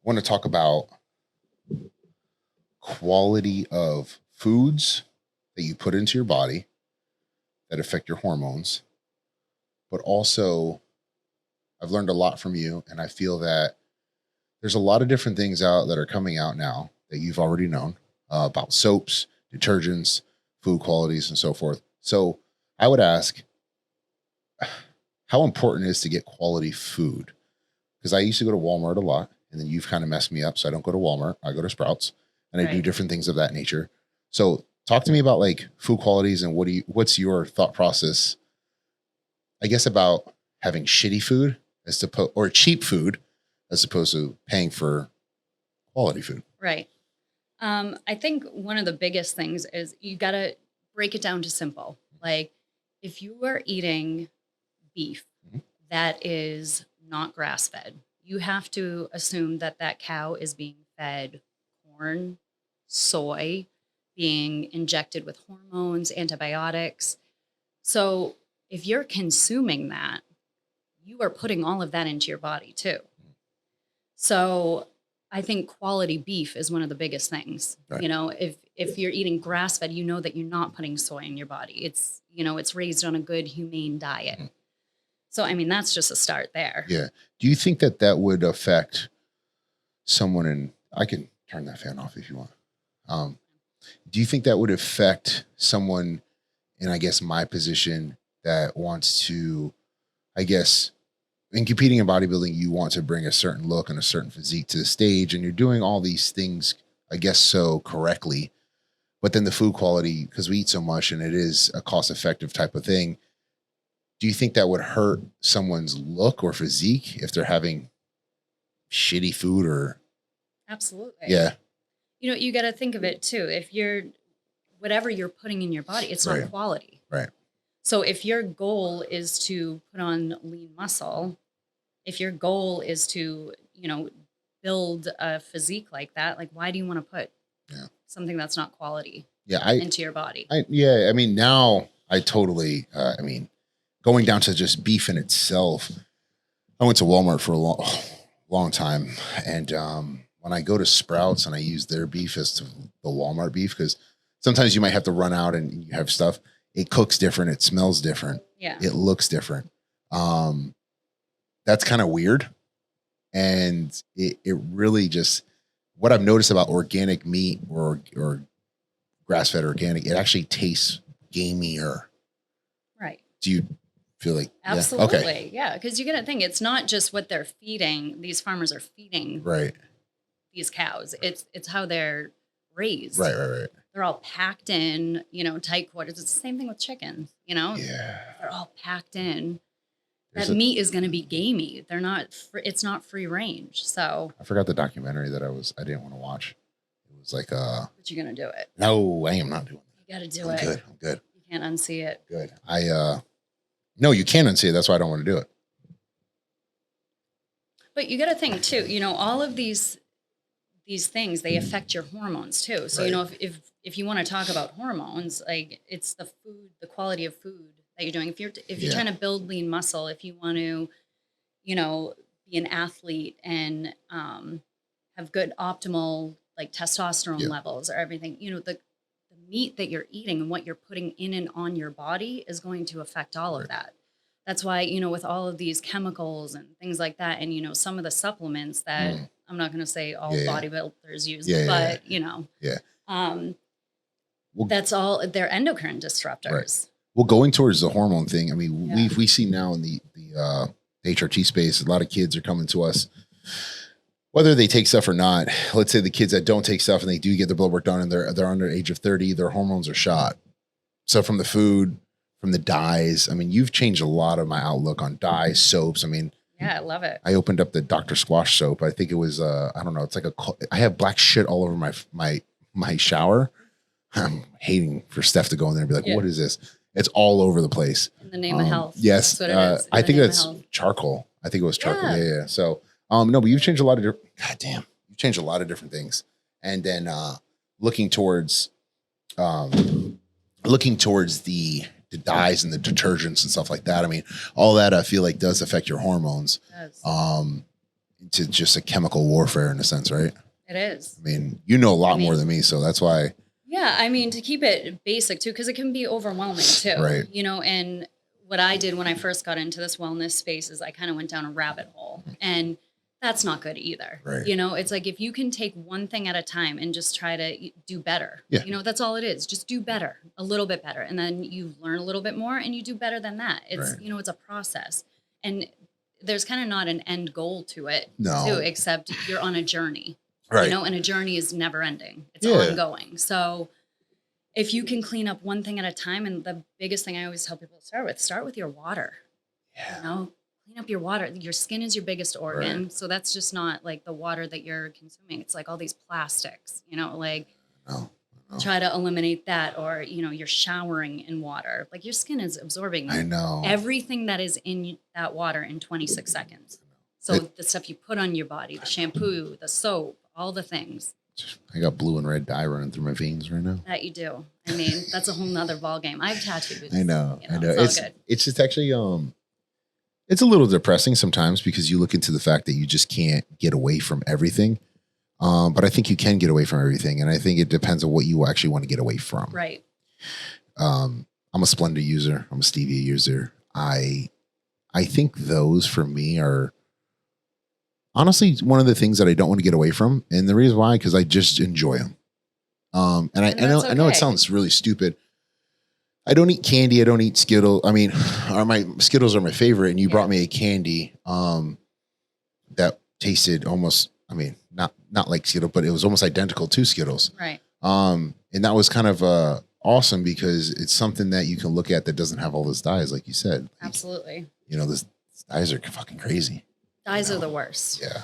want to talk about quality of foods that you put into your body that affect your hormones, but also I've learned a lot from you, and I feel that there's a lot of different things out that are coming out now that you've already known about soaps, detergents, food qualities, and so forth. So I would ask how important it is to get quality food. Because I used to go to Walmart a lot, and then you've kind of messed me up. So I don't go to Walmart. I go to Sprouts, and I do different things of that nature. So talk to me about like food qualities and what's your thought process, I guess, about having shitty food or cheap food as opposed to paying for quality food. Right. I think one of the biggest things is you got to break it down to simple. Like if you are eating beef that is not grass fed, you have to assume that that cow is being fed corn, soy, being injected with hormones, antibiotics. So if you're consuming that, you are putting all of that into your body too. So I think quality beef is one of the biggest things. Right. You know, if you're eating grass fed, you know that you're not putting soy in your body. It's, you know, it's raised on a good humane diet. So, I mean, that's just a start there. Yeah. Do you think that that would affect someone I can turn that fan off if you want. Do you think that would affect someone in, I guess, my position that wants to, I guess, in competing in bodybuilding, you want to bring a certain look and a certain physique to the stage, and you're doing all these things, I guess, so correctly, but then the food quality, because we eat so much and it is a cost-effective type of thing, do you think that would hurt someone's look or physique if they're having shitty food or? Absolutely. Yeah. You know, you got to think of it too. If whatever you're putting in your body, it's not quality. Right. So if your goal is to put on lean muscle, if your goal is to, you know, build a physique like that, like why do you want to put something that's not quality into your body? I mean, now I totally, going down to just beef in itself, I went to Walmart for a long time. And when I go to Sprouts and I use their beef as to the Walmart beef, because sometimes you might have to run out and you have stuff. It cooks different. It smells different. Yeah. It looks different. That's kind of weird. And it really just, what I've noticed about organic meat or grass-fed organic, it actually tastes gamier. Right. Do you feel like? Absolutely. Yeah. Okay. Yeah. Because you got to think, it's not just what they're feeding. These farmers are feeding these cows. It's how they're raised. Right. They're all packed in, you know, tight quarters. It's the same thing with chickens, you know? Yeah. They're all packed in. That meat is going to be gamey. They're not, it's not free range. So I forgot the documentary that I didn't want to watch. It was like, but you're going to do it. No, I am not doing it. You got to do it. I'm good. You can't unsee it. Good. No, you can unsee it. That's why I don't want to do it. But you got to think too, you know, all of these things, they affect your hormones too. So, you know, if you want to talk about hormones, like it's the food, the quality of food that you're doing. If you're trying to build lean muscle, if you want to, you know, be an athlete and have good optimal like testosterone levels or everything, you know, the meat that you're eating and what you're putting in and on your body is going to affect all of that. That's why, you know, with all of these chemicals and things like that, and, you know, some of the supplements that I'm not going to say all bodybuilders use, but, you know, that's all, they're endocrine disruptors. Right. Well, going towards the hormone thing, I mean, we see now in the HRT space, a lot of kids are coming to us, whether they take stuff or not. Let's say the kids that don't take stuff and they do get their blood work done and they're under the age of 30, their hormones are shot. So from the food, from the dyes, I mean, you've changed a lot of my outlook on dyes, soaps. I mean, yeah, I love it. I opened up the Dr. Squash soap. I think it was, I don't know. It's like I have black shit all over my shower. I'm hating for Steph to go in there and be like, what is this? It's all over the place. In the name of health. Yes. I think that's charcoal. I think it was charcoal. Yeah. So, no, but you've changed a lot of you've changed a lot of different things. And then, looking towards the dyes and the detergents and stuff like that. I mean, all that I feel like does affect your hormones. It's just a chemical warfare in a sense, right? It is. I mean, you know a lot more than me, so that's why. Yeah, I mean, to keep it basic too, because it can be overwhelming too. Right. You know, and what I did when I first got into this wellness space is I kind of went down a rabbit hole, and that's not good either. Right. You know, it's like if you can take one thing at a time and just try to do better, Yeah. you know, that's all it is. Just do better, a little bit better. And then you learn a little bit more and you do better than that. It's, Right. you know, it's a process. And there's kind of not an end goal to it, No. too, except you're on a journey. Right. You know, and a journey is never ending. It's Yeah. ongoing. So if you can clean up one thing at a time, and the biggest thing I always tell people to start with your water. Yeah. You know, clean up your water. Your skin is your biggest organ. Right. So that's just not like the water that you're consuming. It's like all these plastics, you know, like No. try to eliminate that. Or, you know, you're showering in water. Like your skin is absorbing I know. everything that is in that water in 26 seconds. So the stuff you put on your body, the shampoo, the soap, all the things. I got blue and red dye running through my veins right now. That you do. I mean, that's a whole nother ball game. I have tattoos. I know. You know, I know. It's all good. It's just actually it's a little depressing sometimes because you look into the fact that you just can't get away from everything. But I think you can get away from everything, and I think it depends on what you actually want to get away from. Right. I'm a Splenda user. I'm a stevia user. I think those for me are honestly one of the things that I don't want to get away from, and the reason why, because I just enjoy them. And I know it sounds really stupid. I don't eat candy. I don't eat Skittles. I mean, Skittles are my favorite, and you brought me a candy that tasted almost, I mean, not like Skittles, but it was almost identical to Skittles. Right. And that was kind of awesome because it's something that you can look at that doesn't have all those dyes, like you said. Absolutely. You know, these dyes are fucking crazy. Dyes are the worst. Yeah.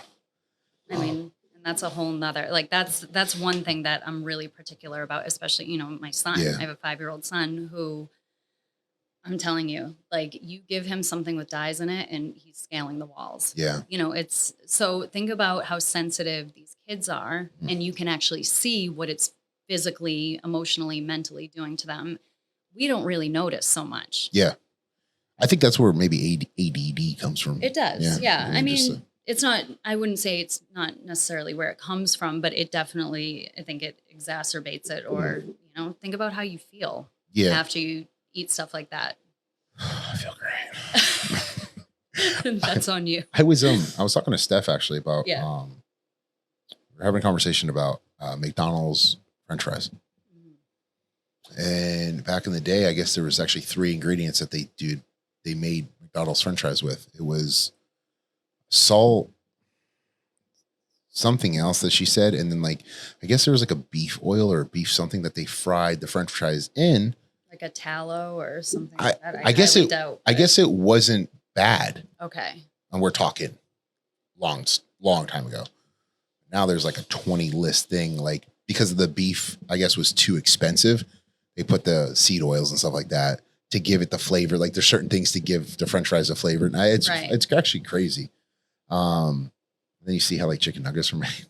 I mean, and that's a whole nother, like that's one thing that I'm really particular about, especially, you know, my son. Yeah. I have a 5-year-old son who, I'm telling you, like you give him something with dyes in it and he's scaling the walls. Yeah. You know, it's so think about how sensitive these kids are, and you can actually see what it's physically, emotionally, mentally doing to them. We don't really notice so much. Yeah. I think that's where maybe ADD comes from. It does. Yeah. I mean, just, it's not, I wouldn't say it's not necessarily where it comes from, but it definitely, I think it exacerbates it. Or, you know, think about how you feel after you eat stuff like that. I feel great. That's on you. I was talking to Steph actually about Yeah. we're having a conversation about McDonald's French fries. And back in the day, I guess there was actually 3 ingredients that they made McDonald's French fries with. It was salt, something else that she said, and then like I guess there was like a beef oil or beef something that they fried the French fries in. Like a tallow or something like that. I guess highly doubt, I guess it wasn't bad. Okay. And we're talking long time ago. Now there's like a 20 list thing, like because of the beef, I guess was too expensive. They put the seed oils and stuff like that to give it the flavor. Like there's certain things to give the French fries a flavor. And it's actually crazy. Then you see how like chicken nuggets are made.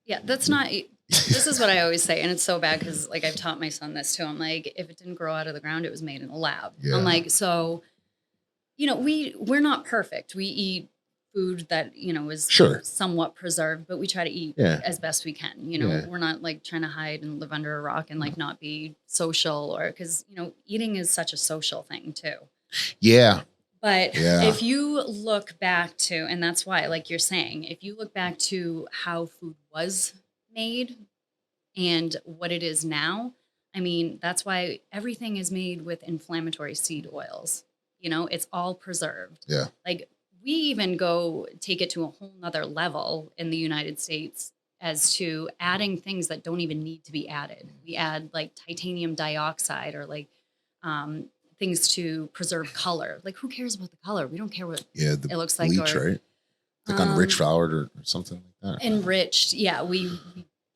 Yeah, that's not. This is what I always say, and it's so bad because like I've taught my son this too. I'm like, if it didn't grow out of the ground, it was made in a lab. Yeah. I'm like, so, you know, we're not perfect. We eat food that, you know, is somewhat preserved, but we try to eat as best we can. You know, we're not like trying to hide and live under a rock and like not be social, or because, you know, eating is such a social thing too. Yeah. But if you look back to, and that's why, like you're saying, if you look back to how food was made and what it is now, I mean, that's why everything is made with inflammatory seed oils. You know, it's all preserved. Yeah. Like we even take it to a whole nother level in the United States as to adding things that don't even need to be added. We add like titanium dioxide or like things to preserve color. Like who cares about the color? We don't care what it looks like. Bleach, right? Like unrich flour or something like that. Enriched. Yeah. We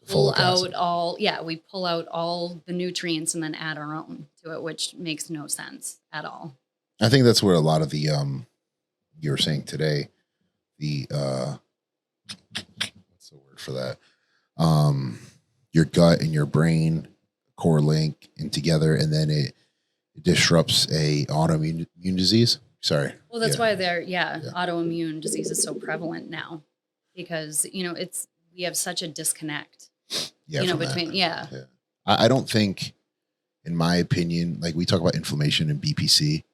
pull out all the nutrients and then add our own to it, which makes no sense at all. I think that's where a lot of the you were saying today, the what's the word for that? Your gut and your brain core link in together, and then it disrupts a autoimmune disease. Sorry. Well, that's why autoimmune disease is so prevalent now. because, we have such a disconnect, Yeah. From between, that. yeah. Yeah. I don't think, in my opinion, like we talk about inflammation and BPC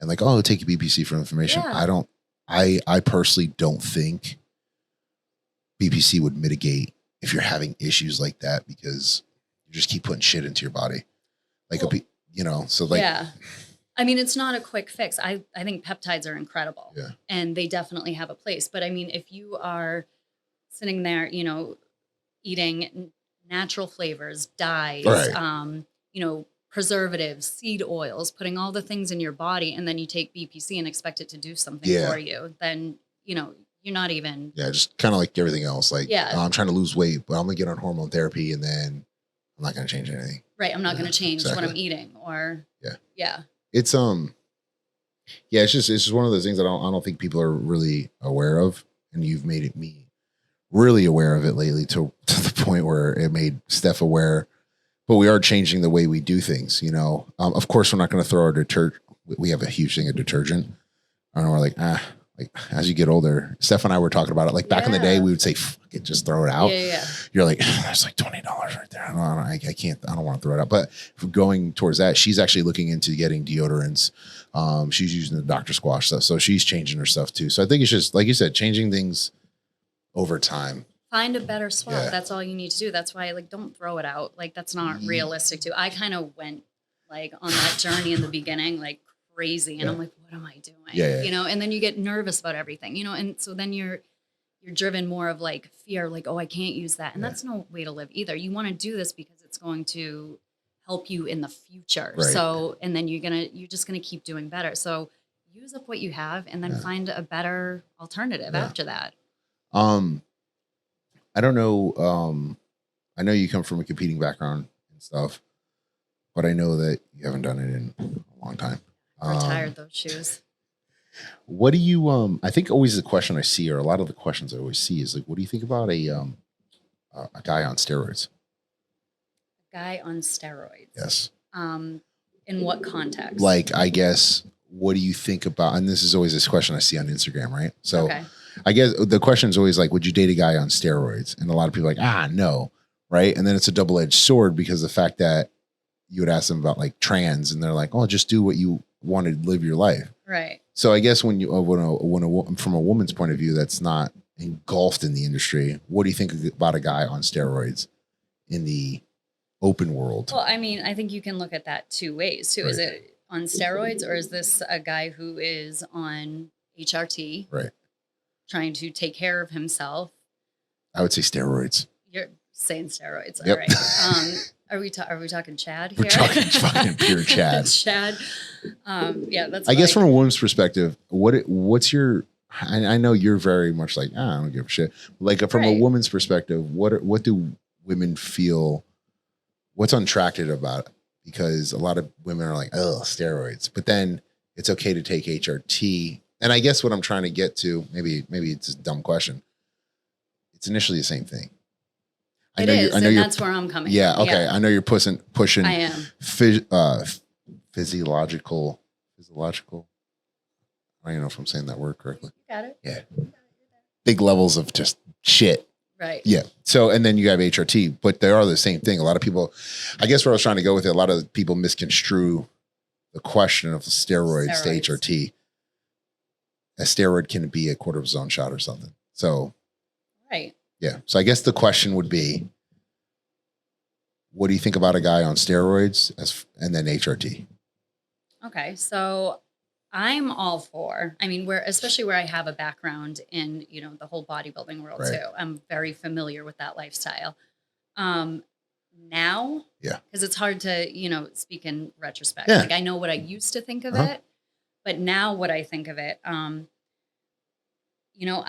and like, oh, take BPC for inflammation. Yeah. I personally don't think BPC would mitigate if you're having issues like that, because you just keep putting shit into your body. Like, so like, yeah. I mean, it's not a quick fix. I think peptides are incredible, Yeah. and they definitely have a place. But I mean, if you are sitting there, eating natural flavors, dyes, Right. Preservatives, seed oils, putting all the things in your body, and then you take BPC and expect it to do something Yeah. for you, then, you're not even. Yeah, just kind of like everything else. Like, Yeah. I'm trying to lose weight, but I'm gonna get on hormone therapy, and then I'm not gonna change anything. Right. I'm not going to change Exactly. what I'm eating, or yeah. It's it's just one of those things that I don't think people are really aware of, and you've made me really aware of it lately to the point where it made Steph aware. But we are changing the way we do things. Of course, we're not going to throw our detergent. We have a huge thing of detergent, and we're like, like as you get older, Steph and I were talking about it. Like back in the day, we would say, "Fuck it, just throw it out." Yeah. You're like, that's like $20 right there. I can't. I don't want to throw it out. But if we're going towards that, she's actually looking into getting deodorants. She's using the Dr. Squash stuff, so she's changing her stuff too. So I think it's just like you said, changing things over time. Find a better swap. Yeah. That's all you need to do. That's why, don't throw it out. Like, that's not realistic too. I kind of went on that journey in the beginning, like crazy. And I'm like, what am I doing? Yeah. And then you get nervous about everything, and so then you're driven more of like fear, like, oh, I can't use that. And that's no way to live either. You want to do this because it's going to help you in the future. Right. So, and then you're just going to keep doing better. So use up what you have and then find a better alternative after that. I don't know. I know you come from a competing background and stuff, but I know that you haven't done it in a long time. Retired those shoes. What do you, I think always the question I see, or a lot of the questions I always see is like, what do you think about a guy on steroids? A guy on steroids. Yes. In what context? Like, I guess, what do you think about, and this is always this question I see on Instagram, right? So I guess the question is always like, would you date a guy on steroids? And a lot of people are like, no. Right. And then it's a double-edged sword, because the fact that you would ask them about like trans, and they're like, oh, just do what you want to live your life. Right. So I guess when from a woman's point of view, that's not engulfed in the industry, what do you think about a guy on steroids in the open world? Well, I mean, I think you can look at that two ways too. Right. Is it on steroids, or is this a guy who is on HRT? Right. Trying to take care of himself? I would say steroids. You're saying steroids. Yep. All right. Are we talking Chad here? We're talking fucking pure Chad. Chad. Yeah, that's. I guess from a woman's perspective, what's your? I know you're very much like, I don't give a shit. Like from a woman's perspective, what do women feel? What's unattractive about it? Because a lot of women are like, oh, steroids, but then it's okay to take HRT. And I guess what I'm trying to get to, maybe it's a dumb question. It's initially the same thing. I know that's where I'm coming. Yeah. Okay. Yeah. I know you're pushing. I am. Physiological. I don't even know if I'm saying that word correctly. You got it. Yeah. Big levels of just shit. Right. Yeah. So, and then you have HRT, but they are the same thing. A lot of people, I guess where I was trying to go with it, a lot of people misconstrue the question of steroids to HRT. A steroid can be a cortisone shot or something. So, right. Yeah. So I guess the question would be, what do you think about a guy on steroids and then HRT? Okay. So I'm all for, I mean, especially where I have a background in, the whole bodybuilding world too. I'm very familiar with that lifestyle. Now, because it's hard to, speak in retrospect. Yeah. Like I know what I used to think of it, but now what I think of it, I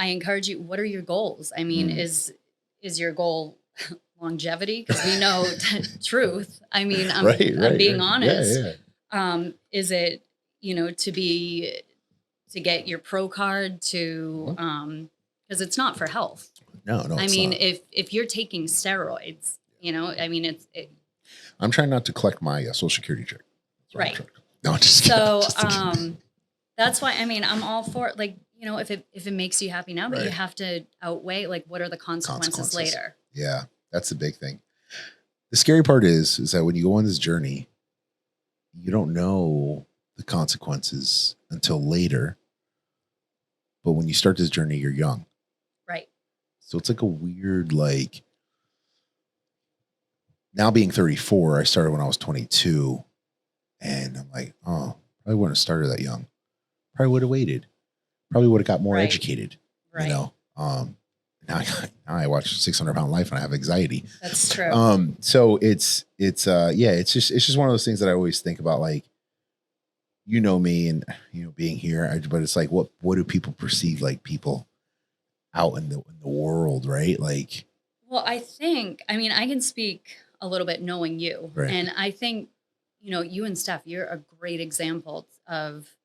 encourage you, what are your goals? I mean, is your goal longevity? Because we know truth. I mean, I'm being honest. Yeah. Is it, to get your pro card to, because it's not for health. No. I mean, if you're taking steroids, I mean, I'm trying not to collect my Social Security check. Right. No, just kidding. So, that's why, I mean, I'm all for it. Like, you know, if it makes you happy now, but you Right. have to outweigh like what are the consequences later. Yeah, that's the big thing. The scary part is that when you go on this journey, you don't know the consequences until later. But when you start this journey, you're young. Right. So it's like a weird, like, now being 34, I started when I was 22. And I'm like, oh, probably wouldn't have started that young. Probably would have waited. Probably would have got more Right. educated. Right. You know, now I watch 600-Pound Life and I have anxiety. That's true. So it's just one of those things that I always think about, like, you know me and being here, but it's like, what do people perceive, like, people out in the world, right? Like, Well, I mean, I can speak a little bit knowing you. Right. And I think, you know, you and Steph, you're a great example of,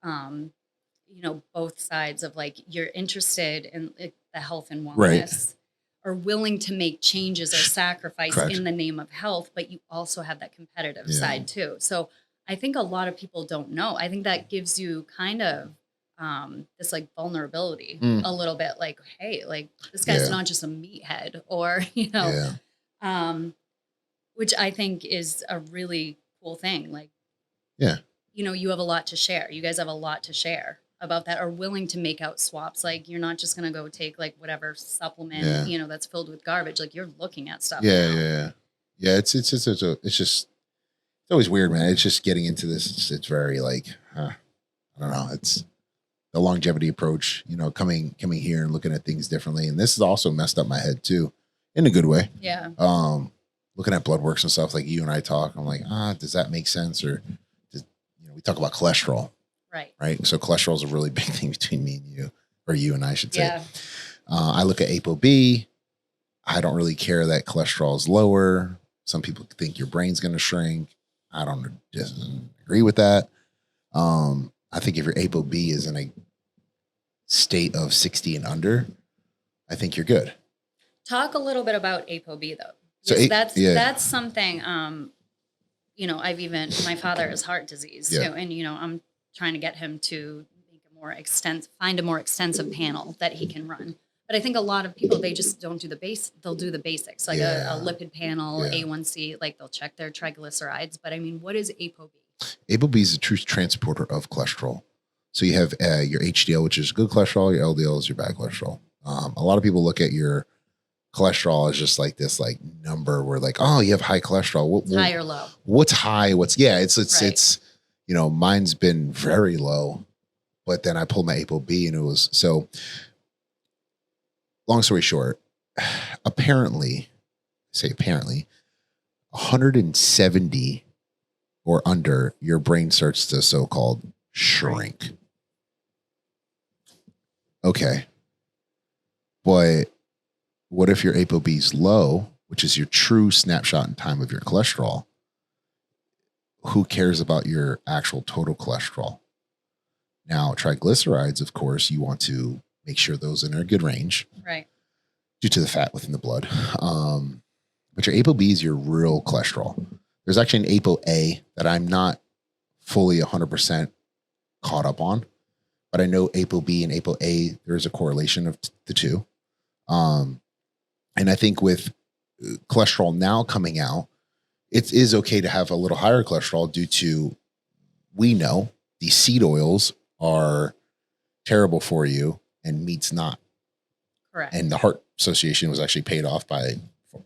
you know, both sides of like, you're interested in like, the health and wellness, Right. are willing to make changes or sacrifice Correct. in the name of health, but you also have that competitive Yeah. side too. So I think a lot of people don't know. I think that gives you kind of this like vulnerability a little bit, like, hey, like this guy's Yeah. not just a meathead, or you know, Yeah. which I think is a really cool thing. Like, Yeah. you know, you have a lot to share. You guys have a lot to share about that, are willing to make out swaps. Like, you're not just going to go take like whatever supplement, Yeah. you know, that's filled with garbage. Like, you're looking at stuff. Yeah. now. Yeah. Yeah. It's always weird, man. It's just getting into this. It's very like, I don't know. It's the longevity approach, coming here and looking at things differently. And this has also messed up my head too, in a good way. Yeah. Looking at blood works and stuff, like you and I talk, I'm like, does that make sense? Or we talk about cholesterol, right? So cholesterol is a really big thing between me and you, or you and I should say. Yeah. I look at ApoB. I don't really care that cholesterol is lower. Some people think your brain's going to shrink. I don't agree with that. I think if your ApoB is in a state of 60 and under, I think you're good. Talk a little bit about ApoB though. So that's something, you know, my father has heart disease too. And, you know, I'm trying to get him to make find a more extensive panel that he can run. But I think a lot of people, they just don't do they'll do the basics, like a lipid panel, A1C, like they'll check their triglycerides. But I mean, what is ApoB? ApoB is the true transporter of cholesterol. So you have your HDL, which is good cholesterol. Your LDL is your bad cholesterol. A lot of people look at your cholesterol as just like this like number where like, oh, you have high cholesterol. High or low? What's high? It's Right. it's mine's been very low, but then I pulled my ApoB and it was so. Long story short, apparently 170 or under, your brain starts to so-called shrink. Okay. But what if your ApoB is low, which is your true snapshot in time of your cholesterol? Who cares about your actual total cholesterol? Now, triglycerides, of course, you want to make sure those are in a good range. Right. Due to the fat within the blood. But your ApoB is your real cholesterol. There's actually an ApoA that I'm not fully 100% caught up on, but I know ApoB and ApoA, there's a correlation of the two. And I think with cholesterol now coming out, it is okay to have a little higher cholesterol due to, we know these seed oils are terrible for you and meat's not. Correct. And the Heart Association was actually paid off by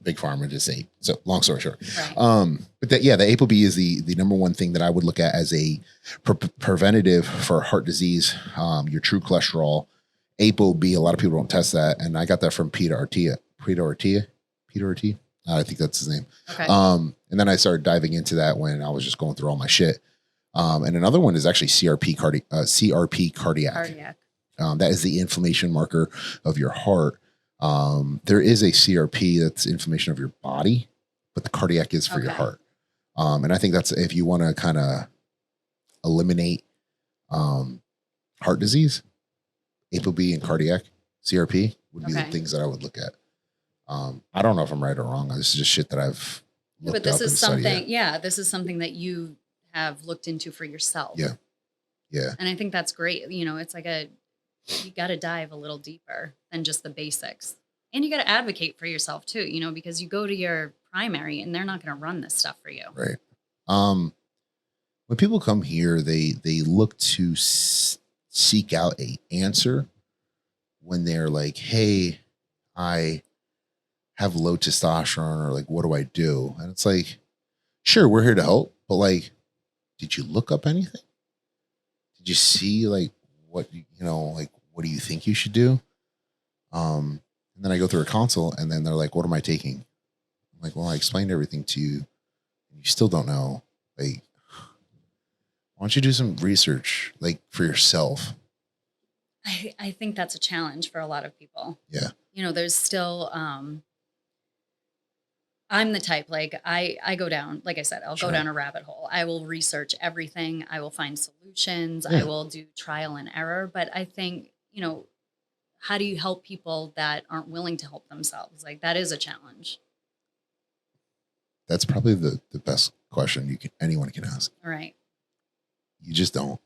Big Pharma to say. So long story short, Right. But the ApoB is the number one thing that I would look at as a preventative for heart disease. Your true cholesterol, ApoB. A lot of people don't test that, and I got that from Peter Ortiz. I think that's his name. Okay. And then I started diving into that when I was just going through all my shit. And another one is actually CRP cardiac. That is the inflammation marker of your heart. There is a CRP that's inflammation of your body, but the cardiac is for your heart. And I think that's, if you want to kind of eliminate heart disease, ApoB and cardiac CRP would be the things that I would look at. I don't know if I'm right or wrong. This is just shit that I've looked but this up is and studied. something, this is something that you have looked into for yourself. Yeah. Yeah. And I think that's great. You know, it's like you got to dive a little deeper than just the basics. And you got to advocate for yourself too, because you go to your primary and they're not going to run this stuff for you. Right. When people come here, they look to seek out a answer when they're like, hey, I have low testosterone, or like, what do I do? And it's like, sure, we're here to help, but like, did you look up anything? Did you see like what, like, what do you think you should do? And then I go through a consult and then they're like, what am I taking? I'm like, well, I explained everything to you. You still don't know. Like, why don't you do some research like for yourself? I think that's a challenge for a lot of people. Yeah. There's still, I'm the type, like I go down, like I said, I'll go down a rabbit hole. I will research everything. I will find solutions. I will do trial and error. But I think, how do you help people that aren't willing to help themselves? Like that is a challenge. That's probably the best question anyone can ask. All right. You just don't.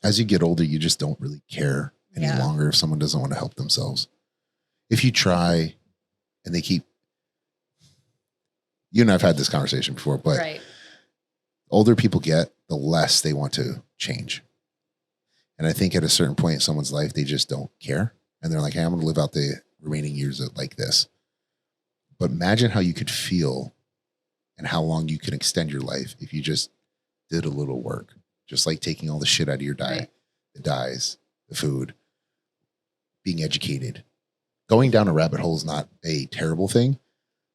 As you get older, you just don't really care any longer if someone doesn't want to help themselves. If you try and they keep, you and I've had this conversation before, but older people get, the less they want to change. And I think at a certain point in someone's life, they just don't care. And they're like, hey, I'm going to live out the remaining years like this. But imagine how you could feel and how long you can extend your life if you just did a little work, just like taking all the shit out of your diet, the dyes, the food, being educated. Going down a rabbit hole is not a terrible thing,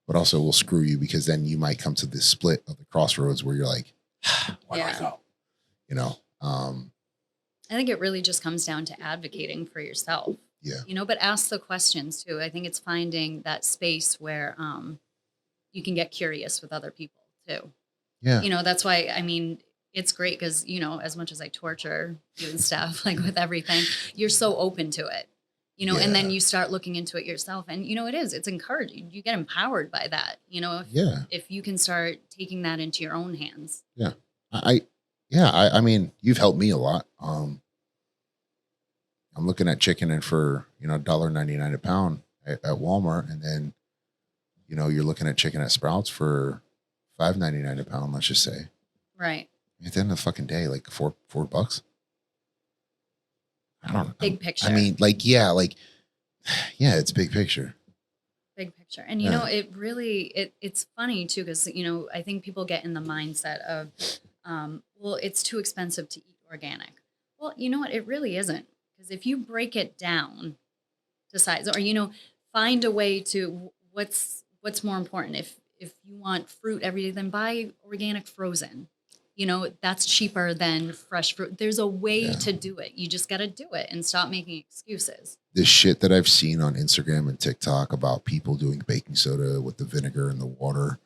but also will screw you, because then you might come to this split of the crossroads where you're like, where do I go? I think it really just comes down to advocating for yourself. Yeah. But ask the questions too. I think it's finding that space where you can get curious with other people too. Yeah. That's why, it's great because, as much as I torture you and stuff, like with everything, you're so open to it, and then you start looking into it yourself. And, it's encouraging. You get empowered by that, if you can start taking that into your own hands. Yeah. I mean, you've helped me a lot. I'm looking at chicken and for, $1.99 a pound at Walmart. And then, you're looking at chicken at Sprouts for $5.99 a pound, let's just say. Right. At the end of the fucking day, like $4. I don't know. Big picture. It's big picture. Big picture. And, it really, it's funny too, because, I think people get in the mindset of, well, it's too expensive to eat organic. Well, you know what? It really isn't. Because if you break it down to size, or, find a way to what's more important. If you want fruit every day, then buy organic frozen. That's cheaper than fresh fruit. There's a way to do it. You just got to do it and stop making excuses. This shit that I've seen on Instagram and TikTok about people doing baking soda with the vinegar and the water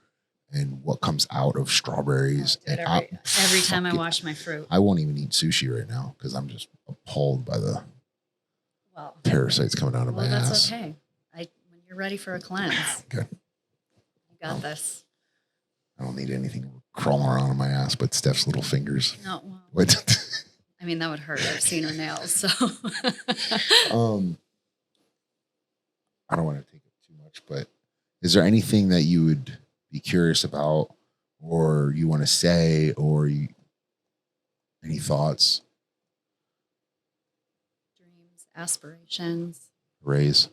and what comes out of strawberries. Dude, every time I wash my fruit. I won't even eat sushi right now because I'm just appalled by the parasites coming out of my ass. That's okay. When you're ready for a cleanse. Good. You got this. I don't need anything crawling around on my ass but Steph's little fingers. No. Well, what? That would hurt. I've seen her nails. So. I don't want to take it too much, but is there anything that you would be curious about or you want to say or any thoughts? Dreams, aspirations. Raise.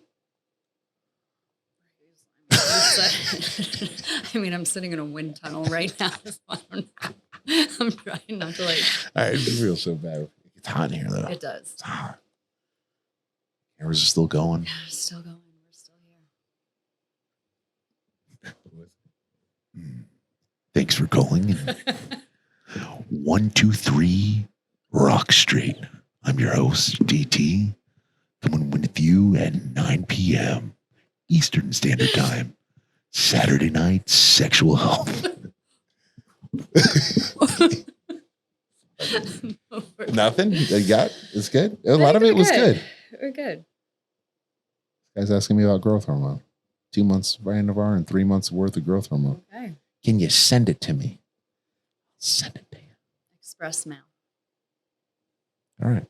I'm sitting in a wind tunnel right now. So I'm trying not to I feel so bad. It's hot in here though. It does. It's hot. Cameras are still going. Yeah, it's still going. We're still here. Thanks for calling. 123 Rock Street. I'm your host, DT. Coming with you at 9 p.m. Eastern Standard Time. Saturday night sexual health. Nothing? You got? It's good? A lot of it was good. We're good. This guy's asking me about growth hormone. 2 months Vandivar and 3 months worth of growth hormone. Okay. Can you send it to me? Send it to you. Express mail. All right.